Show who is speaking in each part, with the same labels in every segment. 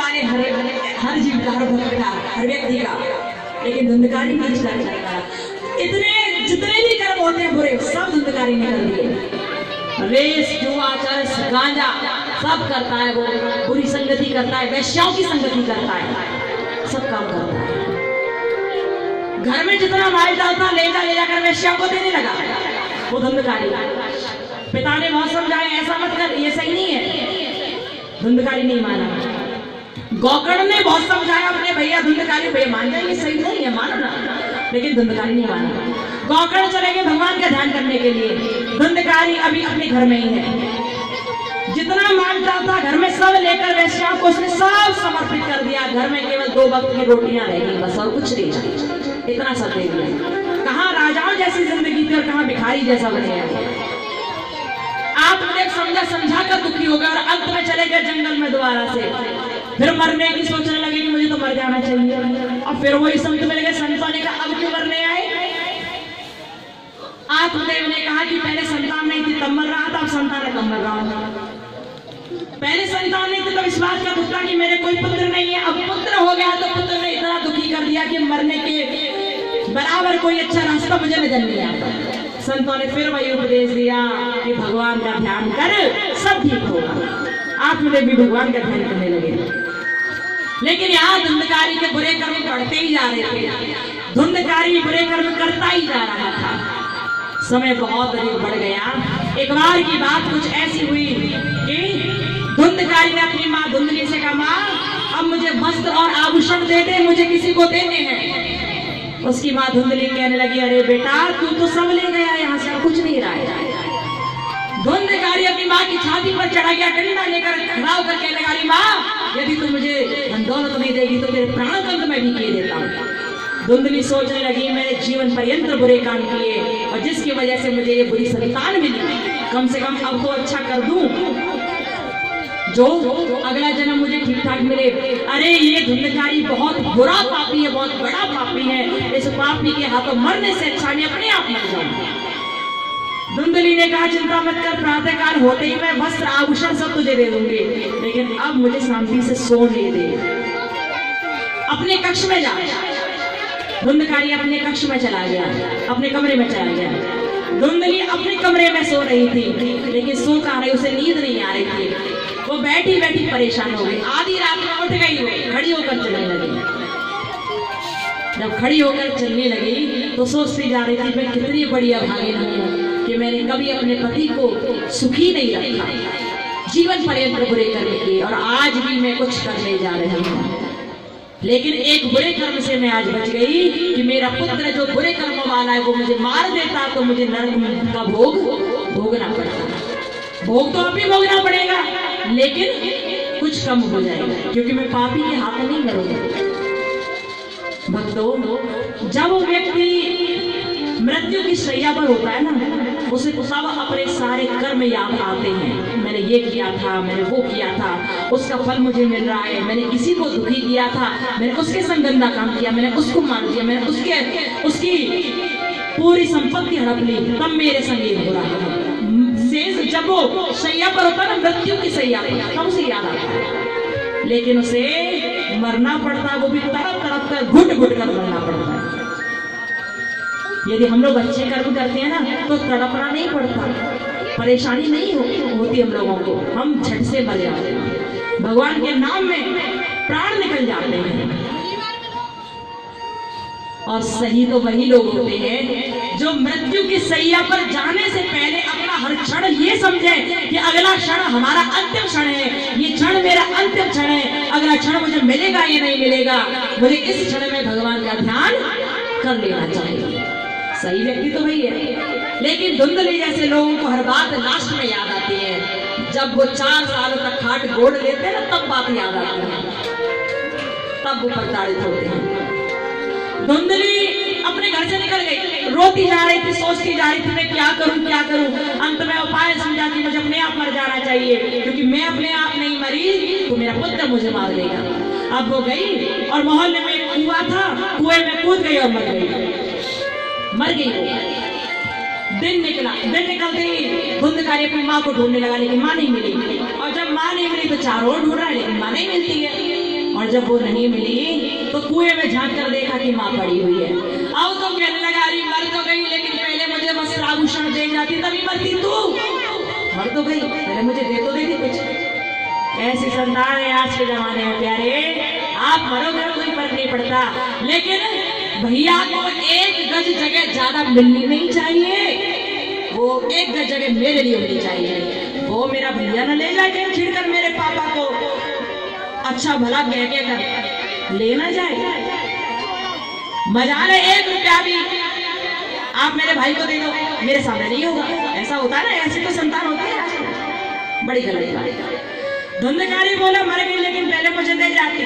Speaker 1: वाले हर जीव का, हर भक्त का, हर व्यक्ति का, लेकिन धुंधकारी नहीं चला सकता। इतने जितने भी कर्म होते हैं बुरे, सब धुंधकारी ने कर दिए। रेस, जुआ, चरस, गांजा सब करता है वो, बुरी संगति करता है, वैश्याओं की संगति करता है, सब काम करता है। घर में जितना माल डालता ले जाकर वैश्याओं को देने लगा, वो धुंधकारी। पिता ने बहुत समझाया ऐसा मत कर, ये सही नहीं है, धुंधकारी नहीं माना। गौकर्ण ने बहुत समझाया अपने भैया धुंधकारी, भैया मान जाएंगे, सही नहीं है, मानो ना, लेकिन धुंधकारी नहीं माना। गौकर्ण चले गए भगवान का ध्यान करने के लिए, धुंधकारी अभी अपने घर में ही है। जितना माल डालता घर में सब लेकर वैश्याओं को उसने सब समर्पित कर दिया। घर में केवल 2 वक्त की रोटियां रह गई बस, और कुछ नहीं, इतना सब दे दिया। कहाँ राजाओं जैसी जिंदगी थी और कहाँ भिखारी जैसा बन गया। आप समझा कर दुखी हो गए और अंत में चले गए जंगल में दोबारा से, फिर मरने की सोचने लगे कि मुझे तो मर जाना चाहिए। और फिर वही संत मिल गए, संतों ने कहा अब क्यों मरने आए। आत्मदेव ने कहा कि पहले संतान नहीं थी तब मर रहा था, अब संतान है तब मर रहा हूं। पहले संतान नहीं थी तो विश्वास का दुखता कि मेरे कोई पुत्र नहीं है, अब पुत्र हो गया तो पुत्र ने इतना दुखी कर दिया कि मरने के बराबर कोई अच्छा रास्ता मुझे नजर नहीं आता। संतों ने फिर वही उपदेश दिया कि भगवान का ध्यान कर, सब ठीक होगा। आत्मदेव भी भगवान का ध्यान करने लगे, लेकिन यहाँ धुंधकारी के बुरे कर्म बढ़ते ही जा रहे थे। धुंधकारी बुरे कर्म करता ही जा रहा था। समय बहुत अधिक बढ़ गया। एक बार की बात कुछ ऐसी हुई कि धुंधकारी ने अपनी माँ धुंधली से कहा, माँ अब मुझे वस्त्र और आभूषण दे दे, मुझे किसी को देने हैं। उसकी माँ धुंधली कहने लगी, अरे बेटा तू तो सब ले गया, यहाँ से कुछ नहीं रहा है। धुंधकारी अपनी माँ की छाती पर चढ़ा गया, डंडा लेकर खड़ा होकर कहने लगा, माँ यदि तू मुझे धन दौलत नहीं देगी तो तेरे प्राण कंद मैं भी किए देता हूँ। धुंधली सोचने लगी, मैंने जीवन पर्यंत बुरे काम किए और जिसकी वजह से मुझे ये बुरी संतान मिली, कम से कम अब तो अच्छा कर दूं जो अगला जन्म मुझे ठीक ठाक मिले। अरे ये धुंधकारी बहुत बुरा पापी है, बहुत बड़ा पापी है, इस पापी के हाथों मरने से अच्छा मैं अपने आप मर जाऊं। धुंधली ने कहा, चिंता मत कर, प्रातःकाल होते ही मैं वस्त्र आभूषण सब तुझे दे दूंगी, लेकिन अब मुझे शांति से सोने दे, अपने कक्ष में जा। धुंधकारी अपने कक्ष में चला गया, अपने कमरे में चला गया। धुंधली अपने कमरे में सो रही थी, लेकिन सो कहाँ रही, उसे नींद नहीं आ रही थी। वो बैठी बैठी परेशान हो गई। आधी रात में उठ गई, वो खड़ी होकर चलने लगी। जब खड़ी होकर चलने लगी तो सोचती जा रही थी, मैं कितनी बड़ी अभागिन हूँ कि मैंने कभी अपने पति को सुखी नहीं रखा, जीवन पर्यंत बुरे कर्म किए और आज भी मैं कुछ करने जा रही हूँ। लेकिन एक बुरे कर्म से मैं आज बच गई कि मेरा पुत्र जो बुरे कर्मों वाला है वो मुझे मार देता तो मुझे नरक का भोग भोगना पड़ता। भोग तो अभी भोगना पड़ेगा, लेकिन कुछ कम हो जाएगा क्योंकि मैं पापी के हाथ नहीं करूंगा। भक्तों, जब वो व्यक्ति मृत्यु की शैया पर होता है ना, उसे सब अपने सारे कर्म याद आते हैं। मैंने ये किया था, मैंने वो किया था, उसका फल मुझे मिल रहा है, मैंने किसी को दुखी किया था, मैंने उसके संग गंदा काम किया, मैंने उसको मार दिया, मैंने उसकी पूरी संपत्ति हड़प ली, तब मेरे संग ये हो रहा है। जब वो शैया पर होता है ना, मृत्यु की शैया पर, तब उसे याद आता है, लेकिन उसे मरना पड़ता है, वो भी तड़प तड़प कर घुट घुट कर मरना पड़ता है। यदि हम लोग अच्छे कर्म करते हैं ना तो तड़पना नहीं पड़ता, परेशानी नहीं होती हम लोगों को, हम झट से मर जाते हैं, भगवान के नाम में प्राण निकल जाते हैं। और सही तो वही लोग होते हैं जो मृत्यु की शैया पर जाने से पहले अपना हर क्षण ये समझे कि अगला क्षण हमारा अंतिम क्षण है, ये क्षण मेरा अंतिम क्षण है, अगला क्षण मुझे मिलेगा या नहीं मिलेगा, मुझे इस क्षण में भगवान का ध्यान कर लेना चाहिए। सही व्यक्ति तो वही है, लेकिन धुंधली जैसे लोगों को हर बात लास्ट में याद आती है। जब वो 4 सालों तक खाट गोड़ लेते हैं ना, तब बात याद आती है, तब वो प्रताड़ित होते हैं। धुंधली अपने घर से निकल गई, रोती जा रही थी, सोचती जा रही थी मैं क्या करूं क्या करूं। अंत में उपाय समझा कि मुझे अपने आप मर जाना चाहिए, क्योंकि मैं अपने आप नहीं मरी तो मेरा पुत्र मुझे मार देगा। अब वो गई और मोहल्ले में एक कुआं था, कुएं में कूद गई और मर गई। दिन निकलते ही धुंधकारी अपनी माँ को ढूंढने लगा, लेकिन माँ नहीं मिली। और जब माँ नहीं मिली तो चारों ओर ढूंढ रहा है, लेकिन माँ नहीं मिलती है। जब वो नहीं मिली तो कुएं में झांक कर देखा कि माँ पड़ी हुई है। अब तो कहने लगा अरे मर तो गई, लेकिन पहले मुझे वस्त्राभूषण दे जाती तभी मरती तू। मर तो गई, पहले मुझे दे तो देती कुछ। ऐसी संतान है आज के जमाने में प्यारे। आप मरोगे कोई फर्क नहीं पड़ता, लेकिन भैया को एक गज जगह ज्यादा मिलनी नहीं चाहिए। वो एक गज जगह मेरे लिए होनी चाहिए। वो मेरा भैया ना ले जाए छिड़कर मेरे पापा को अच्छा भला कह के कर लेना जाए। मजा ले 1 रुपया भी आप मेरे भाई को दे दो, मेरे सामने नहीं होगा। ऐसा होता है ना, ऐसी तो संतान होती है आजकल। बड़ी गलत बात। धुंधकारी बोला मर गई लेकिन पहले मुझे दे जाती।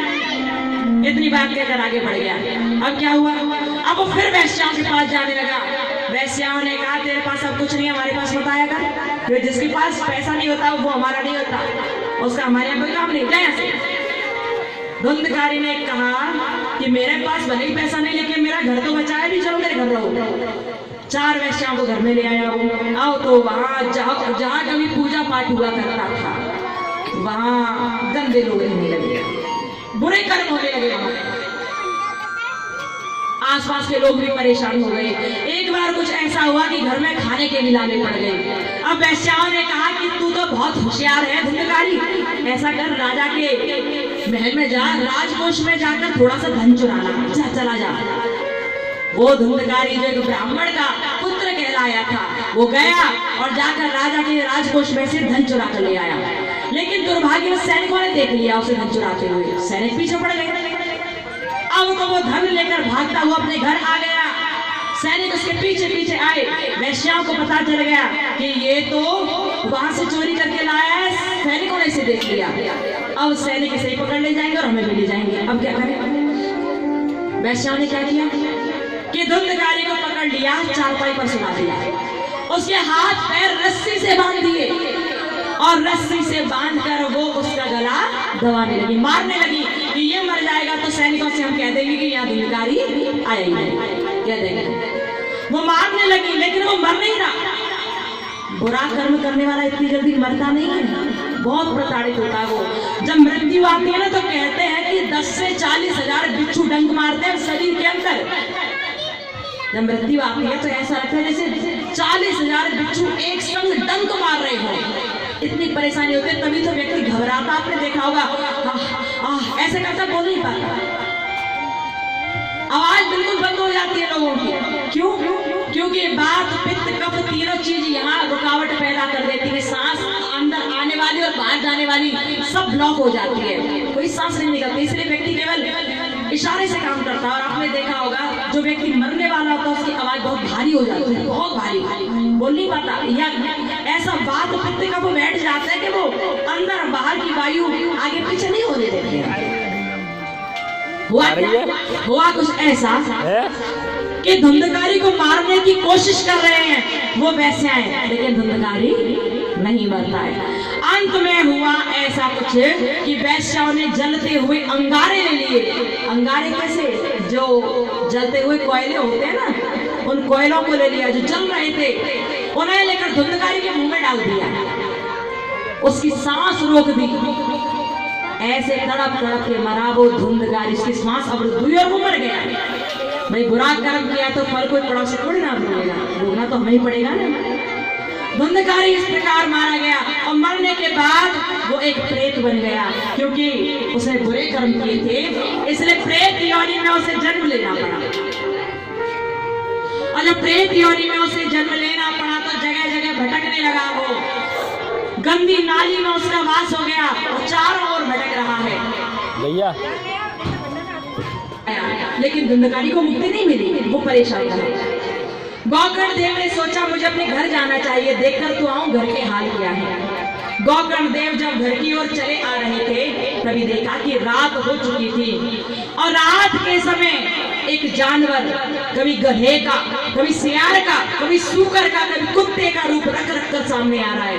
Speaker 1: इतनी बात कहकर आगे बढ़ गया। अब क्या हुआ, अब वो फिर वैश्याओं के पास जाने लगा। वैश्याओं ने कहा तेरे पास अब कुछ नहीं, हमारे पास बताया कर। जिसके पास पैसा नहीं होता वो हमारा नहीं होता, उसका हमारे यहाँ कोई काम नहीं। जाए ऐसे। धुंधकारी ने कहा कि मेरे पास भले ही पैसा नहीं, लेकिन मेरा घर तो बचाया भी, चलो मेरे घर रहो। 4 वैश्याओं को घर में ले आया हूँ। आओ तो वहां जहाँ कभी पूजा पाठ हुआ करता था वहां गंदे लोग रहने लगे, बुरे कर्म होने लगे। आसपास के लोग भी परेशान हो गए। एक बार कुछ ऐसा हुआ कि घर में खाने के मिलाने पड़ गए। अब वैश्याओं ने कहा कि तू तो बहुत होशियार है धुंधकारी, ऐसा कर राजा के महल में जा, राजकोष में जाकर थोड़ा सा धन चुरा ला, चला जा। वो धुंधकारी जो एक ब्राह्मण का पुत्र कहलाया था, वो गया और जाकर राजा के राजकोष में से धन चुरा कर ले आया। लेकिन दुर्भाग्यवश सैनिकों ने देख लिया उसे धन चुराते हुए। सैनिक पीछे पड़ गए। अब तो वो धन लेकर भागता हुआ अपने घर आ गया। सैनिक उसके पीछे पीछे आए। वैश्याओं को पता चल गया कि ये तो वहां से चोरी करके लाया है, सैनिकों ने इसे देख लिया। अब सैनिक इसे ही पकड़ ले जाएंगे और हमें भी ले जाएंगे। अब क्या करें? वैश्याओं ने क्या किया कि धुंधकारी को पकड़ लिया, चारपाई पर सुला दिया, उसके हाथ पैर रस्सी से बांध दिए और रस्सी से बांधकर वो उसका गला दबाने लगी, मारने लगी कि ये मर जाएगा तो सैनिकों से हम कह देंगे कि यहाँ धुंधकारी आया ही नहीं, कह देंगे। वो मारने लगी लेकिन वो मर नहीं रहा। बुरा कर्म करने वाला इतनी जल्दी मरता नहीं है, बहुत प्रताड़ित होता है वो। जब मृत्यु आती है ना तो कहते हैं कि 10 से 40 हजार बिच्छू डंक मारते हैं शरीर के अंदर। जब मृत्यु आती है तो ऐसा लगता है जैसे 40 हजार बिच्छू एक संग डंक मार रहे हो। इतनी परेशानी होती है, तभी तो व्यक्ति घबराता। आपने देखा होगा ऐसे करता, बोल नहीं पाता, आवाज बिल्कुल बंद हो जाती है लोगों की। क्यों? क्योंकि बात पित्त कफ तीनों चीज यहाँ रुकावट पैदा कर देती है। सांस अंदर आने वाली और बाहर जाने वाली सब ब्लॉक हो जाती है, कोई सांस नहीं निकलती। इसलिए व्यक्ति केवल इशारे से काम करता है। और आपने देखा होगा जो व्यक्ति मरने वाला होता है उसकी आवाज बहुत भारी हो जाती है, बहुत भारी, बोल नहीं पाता। या ऐसा बात पित्त कफ बैठ जाता है कि वो अंदर बाहर की वायु आगे पीछे नहीं होने देती। हुआ कुछ ऐसा कि धुंधकारी को मारने की कोशिश कर रहे हैं वो वैश्याएं, लेकिन धुंधकारी नहीं मरता है। अंत में हुआ ऐसा कुछ कि वैश्याओं ने जलते हुए अंगारे ले लिए। अंगारे कैसे? जो जलते हुए कोयले होते हैं ना, उन कोयलों को ले लिया जो जल रहे थे, उन्हें लेकर धुंधकारी के मुंह में डाल दिया, उसकी सांस रोक दी। ऐसे तड़प तड़प के मरा वो धुंधकारी, इसकी सांस अवरुद्ध हुई और वो मर गया। भाई बुरा कर्म किया तो फल कोई पड़ोसी थोड़ी ना भोगेगा, भोगना तो हमें ही पड़ेगा ना। धुंधकारी इस प्रकार मारा गया और मरने के बाद वो एक प्रेत बन गया, क्योंकि उसने बुरे कर्म किए थे, इसलिए प्रेत योनि में उसे जन्म लेना पड़ा। और जब प्रेत योनि में उसे जन्म लेना पड़ा तो जगह जगह भटकने लगा। वो गंदी नाली में उसका वास हो गया और चारों ओर भटक रहा है भैया। लेकिन धुंधकारी को मुक्ति नहीं मिली, वो परेशान था। गौकर्ण देव ने सोचा मुझे अपने घर जाना चाहिए, देखकर तो आऊं घर के हाल क्या है। गौकर्ण देव जब घर की ओर चले आ रहे थे तभी देखा कि रात हो चुकी थी और रात के समय एक जानवर, कभी गधे का, कभी सियार का, कभी सूकर का, कभी कुत्ते का रूप रख रख कर सामने आ रहा है,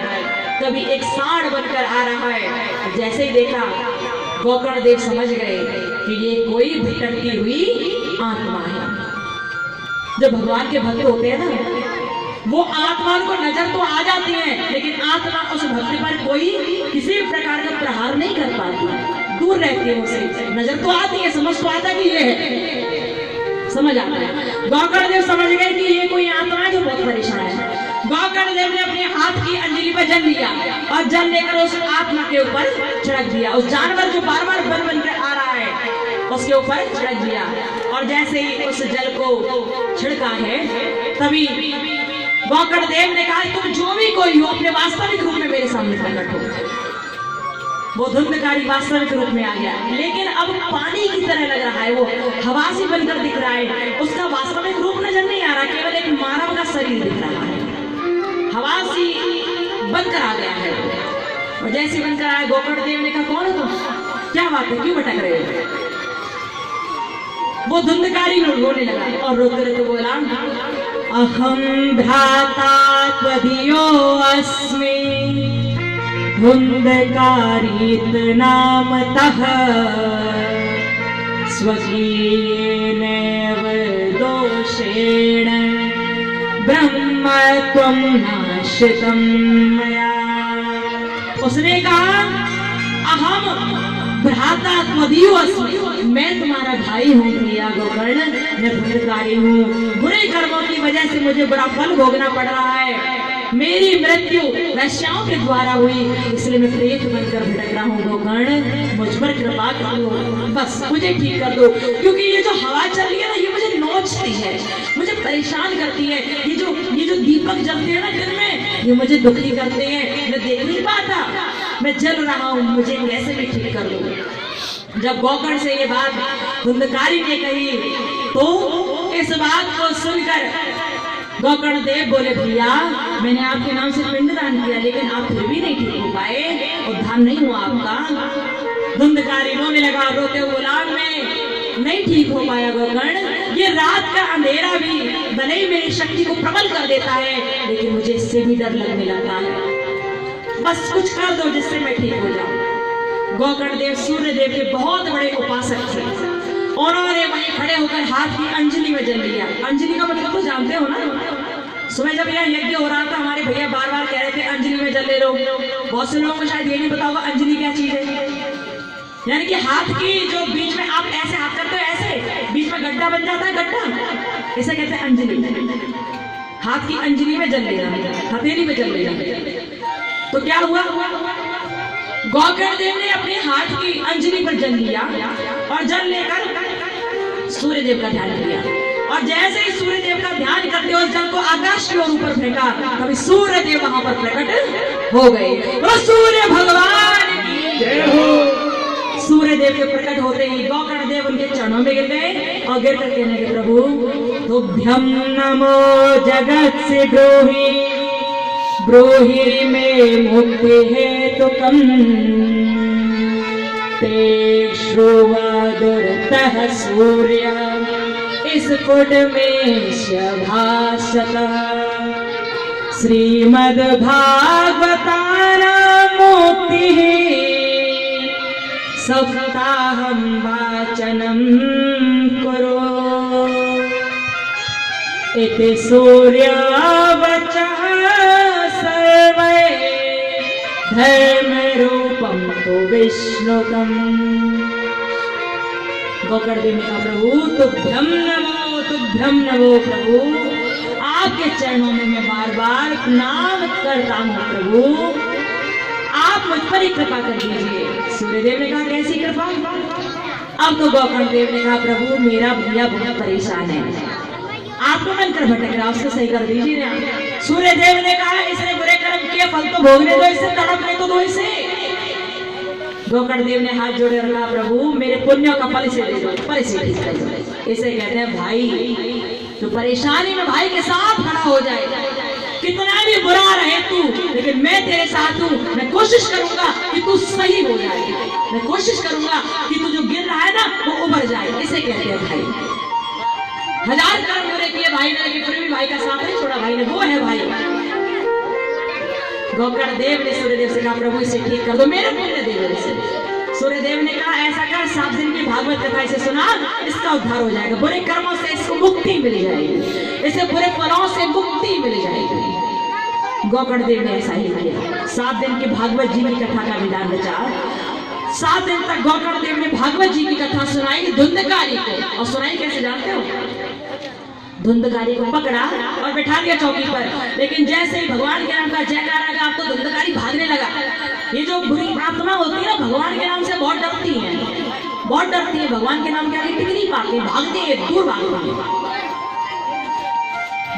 Speaker 1: कभी एक सांड बनकर आ रहा है। जैसे ही देखा गौकर्ण देव समझ गए कि ये कोई भटकती हुई आत्मा है। जो भगवान के भक्त होते हैं ना, वो आत्मा को नजर तो आ जाती है, लेकिन आत्मा उस भक्त पर कोई किसी भी प्रकार का प्रहार नहीं कर पाती। दूर रहती है उसे, नजर तो आती है, समझ तो आता कि ये है, समझ आता है। गौकर्ण देव समझ गए कि ये कोई आत्मा है जो बहुत परेशान है। गौकर्ण देव ने अपने हाथ की अंजलि पर जल लिया और जल लेकर उस आत्मा के ऊपर छिड़क दिया। उस जानवर जो बार बार बन बन कर आ रहा है उसके ऊपर छिड़क दिया, और जैसे ही उस जल को छिड़का है तभी गौकर्ण देव ने कहा, तुम जो भी कोई हो अपने वास्तविक रूप में मेरे सामने प्रकट हो। वो धुंधकारी वास्तविक रूप में आ गया, लेकिन अब पानी की तरह लग रहा है, वो हवा से बनकर दिख रहा है, उसका वास्तविक रूप नजर नहीं आ रहा, केवल एक मानव का शरीर दिख रहा है, हवा से बनकर आ गया है। और जैसे बनकर आया, गौकर्ण देव ने कहा, कौन हो तुम, क्या बात है, क्यों भटक रहे हो? वो धुंधकारी रोने लगा और रोते रोते बोला, अहम भ्राता त्वदीयो अस्मि धुंधकारीत नामतः स्वकीयेनैव दोषेण ब्रह्मत्वं नाशितं मया। उसने कहा, अहम भ्राता त्वदीयो अस्मि, मैं तुम्हारा भाई हूँ प्रिया गौकर्ण, मैं धुंधकारी हूँ, बुरे कर्मों की वजह से मुझे बड़ा फल भोगना पड़ रहा है, मेरी मृत्यु वैश्याओं के द्वारा हुई, इसलिए मैं प्रेत बनकर भटक रहा हूँ। गौकर्ण मुझ पर कृपा कर दो, बस मुझे ठीक कर दो, क्योंकि ये जो हवा चल रही है ना, ये मुझे नोचती है, मुझे परेशान करती है, ये जो दीपक जलते हैं ना दिन में, ये मुझे दुखी करते हैं, मैं देख नहीं पाता, मैं जल रहा हूँ, मुझे कैसे भी ठीक कर दो। जब गौकर्ण से ये बात धुंधकारी ने कही तो इस बात को सुनकर गौकर्ण देव बोले, भैया मैंने आपके नाम से पिंडदान किया, लेकिन आप फिर भी नहीं ठीक हो पाए, उद्धार नहीं हुआ आपका। धुंधकारी रोने लगा, रोते हुए बोला, मैं नहीं ठीक हो पाया गौकर्ण, ये रात का अंधेरा भी भले ही मेरी शक्ति को प्रबल कर देता है, लेकिन मुझे इससे भी डर लगने लगता है, बस कुछ कर दो जिससे मैं ठीक हो जाऊं। गौकर्ण देव सूर्य देव के बहुत बड़े उपासक थे, उन्होंने वहीं खड़े होकर हाथ की अंजलि में जल लिया। अंजलि का मतलब तो जानते हो ना, सुबह जब यह यज्ञ हो रहा था, हमारे भैया बार बार कह रहे थे अंजलि में जल ले लो, बहुत से लोगों को शायद ये नहीं पता होगा अंजलि क्या चीज है। यानी कि हाथ की जो बीच में आप ऐसे हाथ करते हो, ऐसे बीच में गड्ढा बन जाता है, गड्ढा, इसे कहते हैं अंजलि। हाथ की अंजलि में जल लेना, हथेली में जल लेना। तो क्या हुआ, गौकर्ण देव ने अपने हाथ की अंजलि पर जल लिया और जल लेकर सूर्य देव का ध्यान किया, और जैसे ही सूर्य देव का ध्यान करते हुए जल को आकाश की ओर ऊपर फेंका, तभी सूर्य देव वहां पर प्रकट हो गए। तो सूर्य भगवान की जय हो। सूर्य देव के प्रकट होते ही गौकर्ण देव उनके चरणों में गिर गए और गिर कर कहने लगे, प्रभु तुभ्यं नमो जगत से ब्रूहि ब्रूहि में मुक्ति हेतुकम् ते श्रुवादुरतः सूर्य स्फुट में शभासतः श्रीमद् भागवतानां मुक्तिः सप्ताहं वाचनं कुरु इति सूर्यवचः सर्वे धर्म रूपम तो विष्णुकम। गौकर्ण देव ने कहा, प्रभु तुभ्यं नमो प्रभु, आपके चरणों में मैं बार बार प्रणाम करता हूँ प्रभु, आप मुझ पर ही कृपा कर दीजिए। सूर्यदेव ने कहा, कैसी कृपा? अब तो गौकर्ण देव ने कहा, प्रभु मेरा भैया बहुत परेशान है, आपको मन कर भटक रहा, उसको सही कर दीजिए ना। सूर्य देव ने कहा, इसने बुरे कर्म किए, फल तो भोगने दो, इससे तड़पने तो दो इसे। गौकर्ण देव ने हाथ जोड़े और कहा, प्रभु मेरे पुण्यों का फल इसे दे दो, पर इसे ठीक कर दो। इसे कहते हैं भाई, जो परेशानी में भाई के साथ खड़ा हो जाए, कितना भी बुरा रहे तू, लेकिन मैं तेरे साथ हूँ, मैं कोशिश करूंगा कि तू सही हो जाए, मैं कोशिश करूंगा कि तू जो गिर रहा है ना वो उबर जाए। इसे कहते हैं भाई। हजार कर्म बुरे किए भाई ने, लेकिन फिर भी भाई का साथ नहीं छोड़ा भाई ने, वो है भाई। गौकर्ण देव ने सूर्यदेव से कहा, प्रभु इसे ठीक कर दो, मेरे पुण्य देव से। सूर्यदेव ने कहा, ऐसा कर 7 दिन की भागवत कथा इसे सुना, इसका उद्धार हो जाएगा, बुरे कर्मों से इसको मुक्ति मिल जाएगी, इसे बुरे फलों से मुक्ति मिल जाएगी। गौकर्ण देव ने ऐसा ही किया। 7 दिन की भागवत जी की कथा का विधान रचा। 7 दिन तक गौकर्ण देव ने भागवत जी की कथा सुनाई धुंधकारी को। और सुनाई कैसे जानते हो? धुंधकारी को पकड़ा और बैठा दिया चौकी पर। लेकिन जैसे ही भगवान के नाम का जयकारा लगा तो धुंधकारी भागने लगा। ये जो बुरी आत्मा होती है ना, भगवान के नाम से बहुत डरती है, बहुत डरती है। भगवान के नाम के आगे टिक नहीं पाते, भागते हैं, दूर भागते हैं।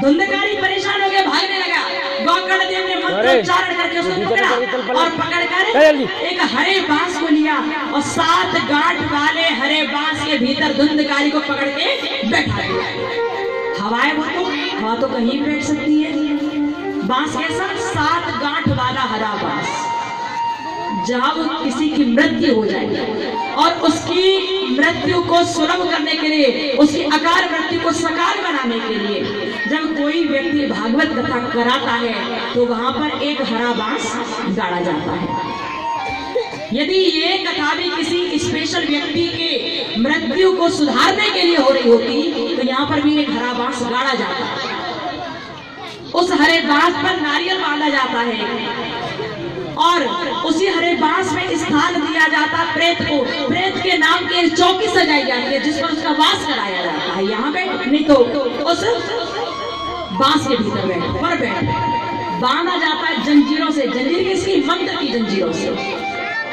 Speaker 1: धुंधकारी परेशान हो गया, भागने लगा। गौकर्ण देव ने मंत्रोच्चारण करके उसको पकड़ा और पकड़कर एक हरे बांस को लिया और 7 गांठ वाले हरे बांस के भीतर धुंधकारी को पकड़ के बैठा दिया। हवाएं हवा तो कहीं बैठ सकती है। बांस कैसा? 7 गांठ वाला हरा बांस। जब किसी की मृत्यु हो जाएगी और उसकी मृत्यु को सुलभ करने के लिए, उसकी अकाल मृत्यु को साकार बनाने के लिए जब कोई व्यक्ति भागवत कथा कराता है तो वहां पर एक हरा बांस गाड़ा जाता है। यदि ये कथा भी किसी स्पेशल व्यक्ति के मृत्यु को सुधारने के लिए हो रही होती तो यहाँ पर भी एक हरा बांस गाड़ा जाता है। उस हरे बांस पर नारियल बांधा जाता है और उसी हरे बांस में स्थान दिया जाता प्रेत को। प्रेत के नाम की चौकी सजाई जाती है जिस पर उसका वास कराया जाता है। यहाँ पे नहीं तो उस बांस के भीतर बैठ बांधा जाता है जंजीरों से। जंजीर किसकी? मंत्र की जंजीरों से।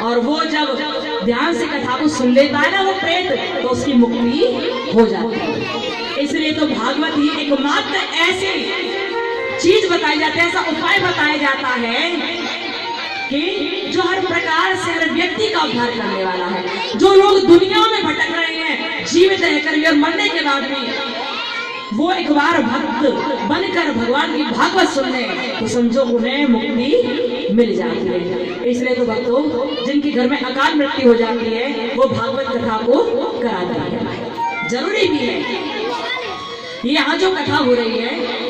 Speaker 1: और वो जब ध्यान से कथा को सुन लेता है ना वो प्रेत, तो उसकी मुक्ति हो जाती है। इसलिए तो भागवत ही एकमात्र ऐसी चीज बताई जाती है, ऐसा उपाय बताया जाता है कि जो हर प्रकार से हर व्यक्ति का उद्धार करने वाला है। जो लोग दुनिया में भटक रहे हैं जीवित रहकर भी और मरने के बाद भी, वो एक बार भक्त बनकर भगवान की भागवत सुन ले तो समझो उन्हें मुक्ति मिल जाती है। इसलिए तो भक्तों, जिनके घर में अकाल मृत्यु हो जाती है वो भागवत कथा को कराता है। जरूरी भी है। ये यहाँ जो कथा हो रही है,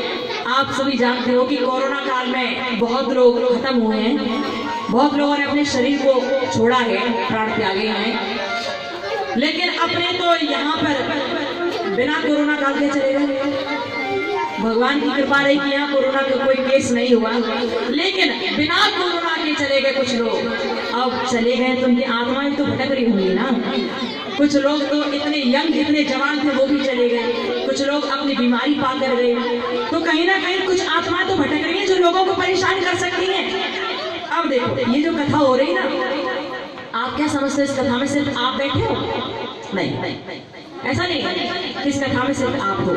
Speaker 1: आप सभी जानते हो कि कोरोना काल में बहुत लोग खत्म हुए हैं, बहुत लोगों ने अपने शरीर को छोड़ा है, प्राण त्यागे हैं। लेकिन अपने तो यहाँ पर बिना कोरोना काल के चले गए। भगवान की कृपा रही कि यहाँ कोरोना का कोई केस नहीं हुआ, लेकिन बिना कोरोना के चले गए कुछ लोग। अब चले गए तो उनकी आत्माएं तो भटक रही होंगी ना। कुछ लोग तो इतने यंग, इतने जवान थे वो भी चले गए। कुछ लोग अपनी बीमारी पा कर गए। तो कहीं ना कहीं कुछ आत्माएं तो भटक रही हैं जो लोगों को परेशान कर सकती हैं। अब देखो ये जो कथा हो रही ना, आप क्या समझते हो? इस कथा में सिर्फ आप बैठे हो? नहीं, ऐसा नहीं। इस कथा में सिर्फ आप हो,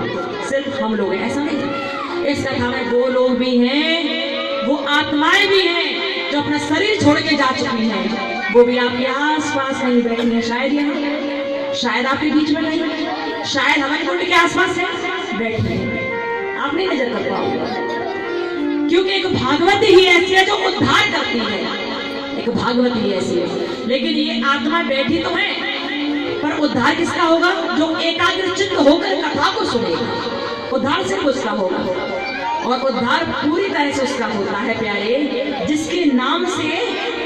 Speaker 1: सिर्फ हम लोग हैं, ऐसा नहीं। इस कथा में वो लोग भी हैं, वो आत्माएं भी हैं जो अपना शरीर छोड़ के जा चुकी हैं। वो भी आपके आस पास नहीं बैठी है, शायद यहाँ, शायद आपके बीच में नहीं, शायद हमारे कुंड के आसपास है, बैठी है। आप नहीं नजर कर पाओगे क्योंकि एक भागवत ही ऐसी है जो उद्धार करती है। एक भागवत ही ऐसी है। लेकिन ये आत्मा बैठी तो है, पर उद्धार किसका होगा? जो एकाग्र चित्त होकर कथा को सुनेगा, उद्धार सिर्फ उसका होगा। और उद्धार पूरी तरह से उसका होता है प्यारे, जिसके नाम से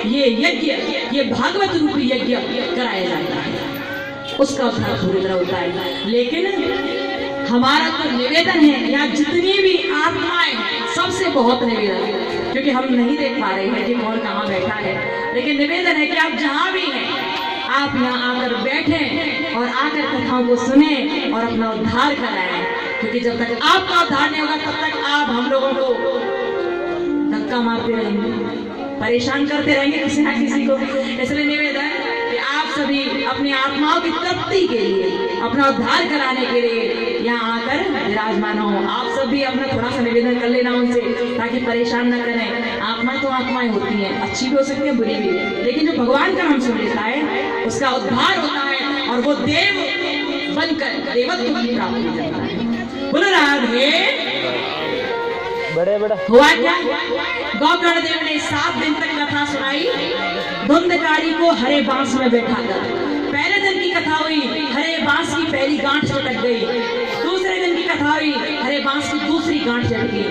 Speaker 1: ये यज्ञ, ये भागवत रूपी यज्ञ कराया जाता है, उसका उद्धार पूरी तरह होता है। लेकिन हमारा तो निवेदन है, यहाँ जितनी भी आत्माएं हैं सबसे बहुत निवेदन है, क्योंकि हम नहीं देख पा रहे हैं कि कौन कहाँ बैठा है। लेकिन निवेदन है कि आप जहाँ भी हैं, आप यहाँ आकर बैठें और आकर कथाओं को सुने और अपना उद्धार कराएं। क्योंकि जब तक आपका उद्धार नहीं होगा तब तक आप हम लोगों को धक्का मारते रहेंगे, परेशान करते रहेंगे किसी ना किसी को। इसलिए निवेदन कि आप सभी अपनी आत्माओं की तृप्ति के लिए, अपना उद्धार कराने के लिए यहाँ आकर विराजमान हो। आप सब भी अपना थोड़ा सा निवेदन कर लेना उनसे, ताकि परेशान न करें। आत्मा तो आत्माएं होती हैं, अच्छी भी हो सकती है, बुरी भी, लेकिन जो भगवान का नाम सुन लेता है उसका उद्धार होता है और वो देव बनकर देवत्व की प्राप्ति करता है। बोलो राधे।
Speaker 2: बड़े बड़ा
Speaker 1: हुआ क्या? गौकर्ण देव ने 7 दिन तक कथा सुनाई धुंधकारी को हरे बांस में बैठा कर। पहले दिन की कथा हुई, हरे बांस की पहली गांठ चटक गई। दूसरे दिन की कथा हुई, हरे बांस की दूसरी गांठ चढ़ गई।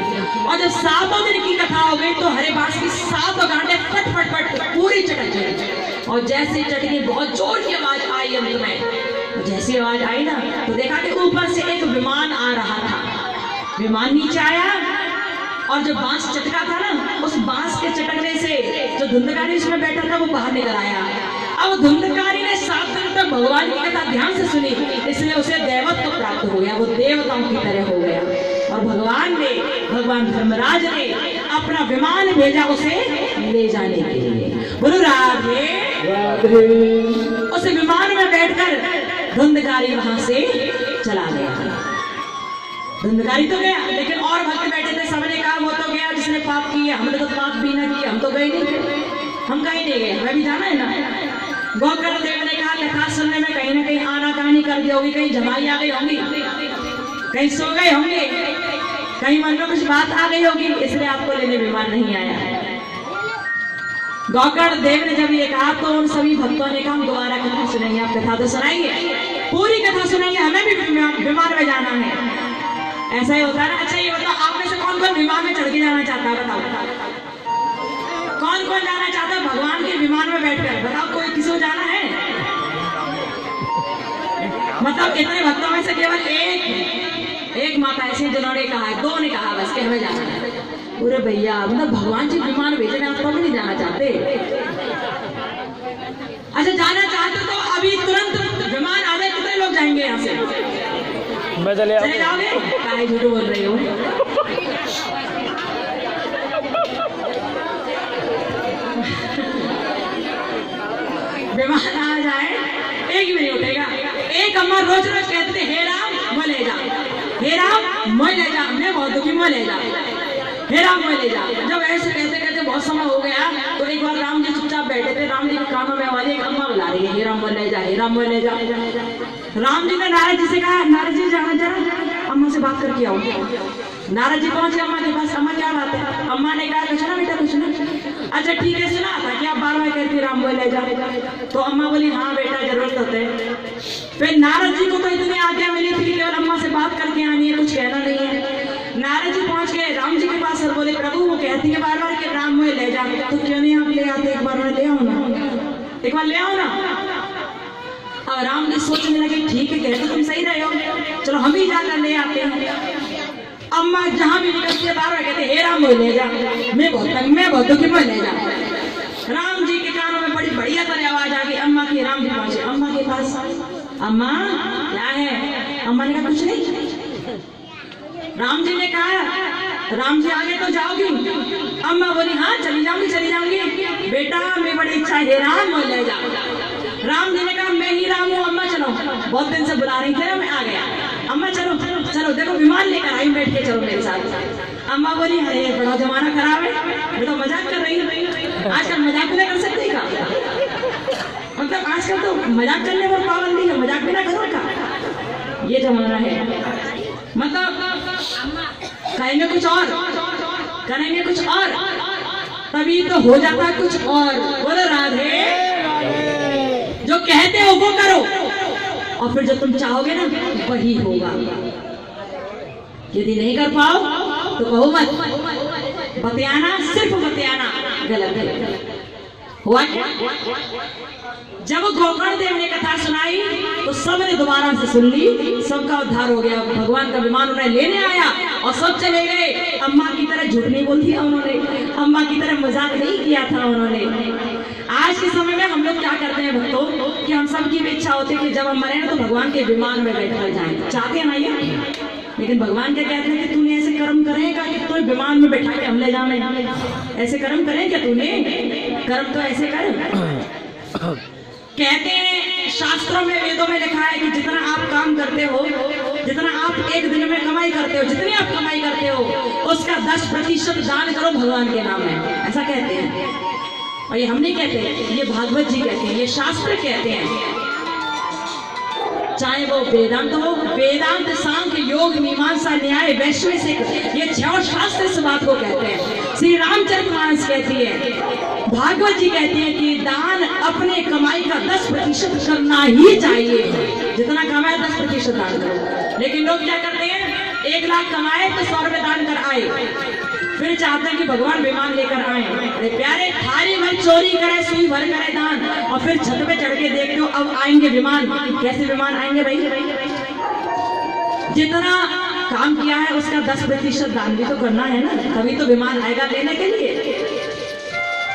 Speaker 1: और जब 7वें दिन की कथा हो गई तो हरे बांस की 7 गांठें फट फट फट पूरी चटक गई। और जैसे चट गई, बहुत जोर की आवाज आई अंत में। जैसी आवाज आई ना तो देखा कि ऊपर से एक विमान आ रहा था। विमान नीचे आया और जो बांस चटका था ना, उस बांस के चटकने से जो धुंधकारी उसमें बैठा था वो बाहर निकल आया। अब धुंधकारी ने 7 दिन तक भगवान की कथा ध्यान से सुनी, इसलिए उसे देवत्व प्राप्त हो गया, वो देवताओं की तरह हो गया। और भगवान धर्मराज ने अपना विमान भेजा उसे ले जाने के लिए। बोलो राधे राधे। उस विमान में बैठकर धुंधकारी वहां से चला गया। धुंधकारी तो गया, लेकिन और भक्त बैठे थे, सबने कहा वो तो गया जिसने पाप किया, हमने तो पाप भी ना किया, हम तो गए नहीं, हम कहीं नहीं गए, हमें भी जाना है ना। गोकर्ण देव ने कहा कथा सुनने में कहीं ना कहीं आना कहानी कर दी होगी, कहीं जमाई आ गई होंगी, कहीं सो गए होंगे, कहीं मन में कुछ बात आ गई होगी, इसलिए आपको लेने विमान नहीं आया। गोकर्ण देव ने जब ये कहा तो उन सभी भक्तों ने कहा हम दोबारा कथा सुनेंगे, आप कथा तो सुनाइए, पूरी कथा सुनेंगे, हमें भी विमान में जाना है। ऐसा ही होता है ना। अच्छा ये बताओ, आप में से कौन कौन विमान में चढ़ के जाना चाहता है? बताओ कौन कौन जाना चाहता है भगवान के विमान में बैठकर? बताओ, कोई किसी को जाना है? मतलब इतने भक्तों में से केवल एक माता ऐसी जिन्होंने कहा है, 2 ने कहा बस कि हमें जाना है। पूरे भैया, मतलब भगवान जी विमान भेजे, आप तो भी नहीं जाना चाहते? अच्छा जाना चाहते तो अभी तुरंत विमान आ जाए, कितने लोग जाएंगे यहाँ से?
Speaker 2: मैं चले
Speaker 1: जाओगे? काहे झूठ बोल रहे हो? विमान आ जाए, एक भी नहीं उठेगा। एक अम्मा रोज रोज कहते थे हे राम मैं ले जा, हे राम मैं ले जा, मैं बहुत दुखी, मैं ले जा, हे राम मैं ले जा। जब ऐसे कहते कहते बहुत समय हो गया तो एक बार राम जी चुपचाप बैठे थे, राम जी के कानों में आवाज, एक अम्मा बुला रही है हे राम मैं ले जा, हे राम मैं ले जा। राम जी ने नारद जी से कहा नारद जी जाना जरा अम्मा से बात करके आओ। नारद जी पहुंचे अम्मा के पास, अम्मा क्या बात है? अम्मा ने कहा कुछ ना बेटा कुछ ना। अच्छा ठीक है, सुना था कि आप बार बार कहती राम बोल ले जा, तो अम्मा बोली हाँ बेटा जरूरत होते है। फिर नारद जी को तो इतनी आज्ञा मिली थी केवल अम्मा से बात करके आनी है, कुछ कहना नहीं है। नारद जी पहुंच गए राम जी के पास और बोले प्रभु वो कहती है बार बार कि राम मोह ले जा, तो क्यों नहीं आप ले आते? एक बार मैं ले आओ ना, एक बार ले आओ ना। अब राम जी सोचने लगे ठीक है कहते तुम सही रहे हो, चलो हम ही जाकर ले आते हैं। अम्मा जहां भी निकलती है बार बार कहते हे राम मोह ले जा, मैं बहुत दुखी मैं ले जा। राम जी के कानों में बड़ी बढ़िया तरह आवाज आ गई अम्मा की। राम जी पहुंचे अम्मा के पास, अम्मा क्या है? अम्मा ने कहा कुछ नहीं। राम जी ने कहा राम जी आगे तो जाओगी? अम्मा बोली हाँ चली जाऊंगी। बेटा मेरी बड़ी इच्छा है राम मोह ले जा। राम जी ने कहा मैं ही राम हूँ अम्मा, चलो बहुत दिन से बुला रही थे, मैं आ गया। अम्मा चलो चलो देखो विमान लेकर आई, बैठ के चलो मेरे साथ। अम्मा बोली अरे बड़ा जमाना खराब है, मैं तो मजाक कर रही हूँ। आजकल मजाक भी ना कर सकते का, मतलब आजकल तो मजाक करने पर पाबंदी है, मजाक भी ना करो का, ये जमाना है। मतलब कहेंगे कुछ और, करेंगे कुछ और, तभी तो हो जाता है कुछ और। बोलो राधे। जो कहते हो वो करो, और फिर जो तुम चाहोगे ना वही होगा। यदि नहीं कर पाओ तो कहो मत, बतियाना सिर्फ बतियाना गलत हुआ क्या? जब गोकर्ण देव ने कथा सुनाई तो सबने दोबारा से सुन ली, सबका उद्धार हो गया। भगवान का विमान उन्हें लेने आया और सब चले गए। अम्मा की तरह झूठ नहीं बोलती उन्होंने, अम्मा की तरह मजाक नहीं किया था उन्होंने। आज के समय में हम लोग क्या करते हैं भक्तों कि हम सबकी इच्छा होती है कि जब हम मरे ना तो भगवान के विमान में बैठकर जाएं, चाहते हैं ना ये, लेकिन भगवान क्या कहते हैं कि तूने ऐसे कर्म करेगा कि तू विमान में बैठा के हम ले जाने, ऐसे कर्म करें क्या? तूने कर्म तो ऐसे कर। कहते हैं शास्त्रों में वेदों में लिखा है कि जितना आप काम करते हो, जितना आप एक दिन में कमाई करते हो, जितनी आप कमाई करते हो उसका 10% दान करो भगवान के नाम में, ऐसा कहते हैं। और ये हम नहीं कहते, ये भागवत जी कहते हैं, ये शास्त्र कहते हैं। चाहे वो वेदांत हो, वेदांत सांख्य योग मीमांसा न्याय वैश्विक, ये 6 शास्त्र इस बात को कहते हैं। श्री रामचरितमानस कहती है, भागवत जी कहती है कि दान अपने कमाई का 10% करना ही चाहिए, जितना कमाए 10% दान करो। लेकिन लोग क्या करते हैं, 1 लाख कमाए तो 100 रुपए दान कर आए, फिर चाहते हैं कि भगवान विमान लेकर आए। अरे प्यारे, थाली भर चोरी करे, सुई भर करे दान, और फिर छत पे चढ़ के देखते हो अब आएंगे विमान। कैसे विमान आएंगे भाई? जितना काम किया है उसका 10% दान भी तो करना है ना, तभी तो विमान आएगा लेने के लिए।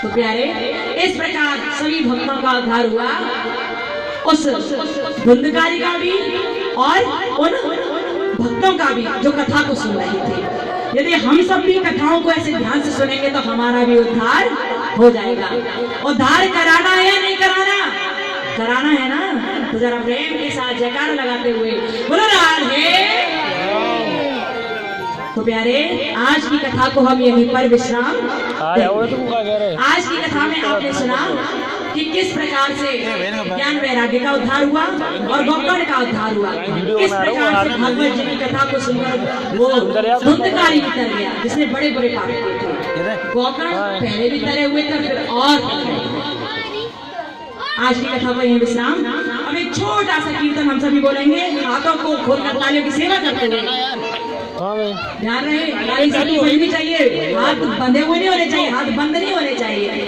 Speaker 1: तो प्यारे, इस प्रकार सभी भक्तों का उद्धार हुआ, उस धुंधकारी का भी और उन भक्तों का भी जो कथा को सुन रहे थे। यदि हम सब भी कथाओं को ऐसे ध्यान से सुनेंगे तो हमारा भी उद्धार हो जाएगा। उद्धार कराना है या नहीं कराना? कराना है ना? तो जरा प्रेम के साथ जयकारा लगाते हुए बोलो राधे। तो प्यारे, आज की कथा को हम यहीं पर विश्राम। आज की कथा में आपने सुना कि किस प्रकार से ज्ञान वैराग्य का उद्धार हुआ और गोकर्ण का उद्धार हुआ। किस प्रकार से भगवत जी की कथा को सुनकर वो धुंधकारी भी तर गया जिसने बड़े बड़े पाप किए थे। गोकर्ण पहले भी तरे हुए थे, फिर और आज की कथा को यहीं विश्राम। अब एक छोटा सा कीर्तन हम सभी बोलेंगे, हाथों को खोलकर तालियों की सेवा करते हुए। ध्यान रहे, ताली सभी बजनी चाहिए, हाथ बंधे हुए नहीं होने चाहिए, हाथ बंद नहीं होने चाहिए।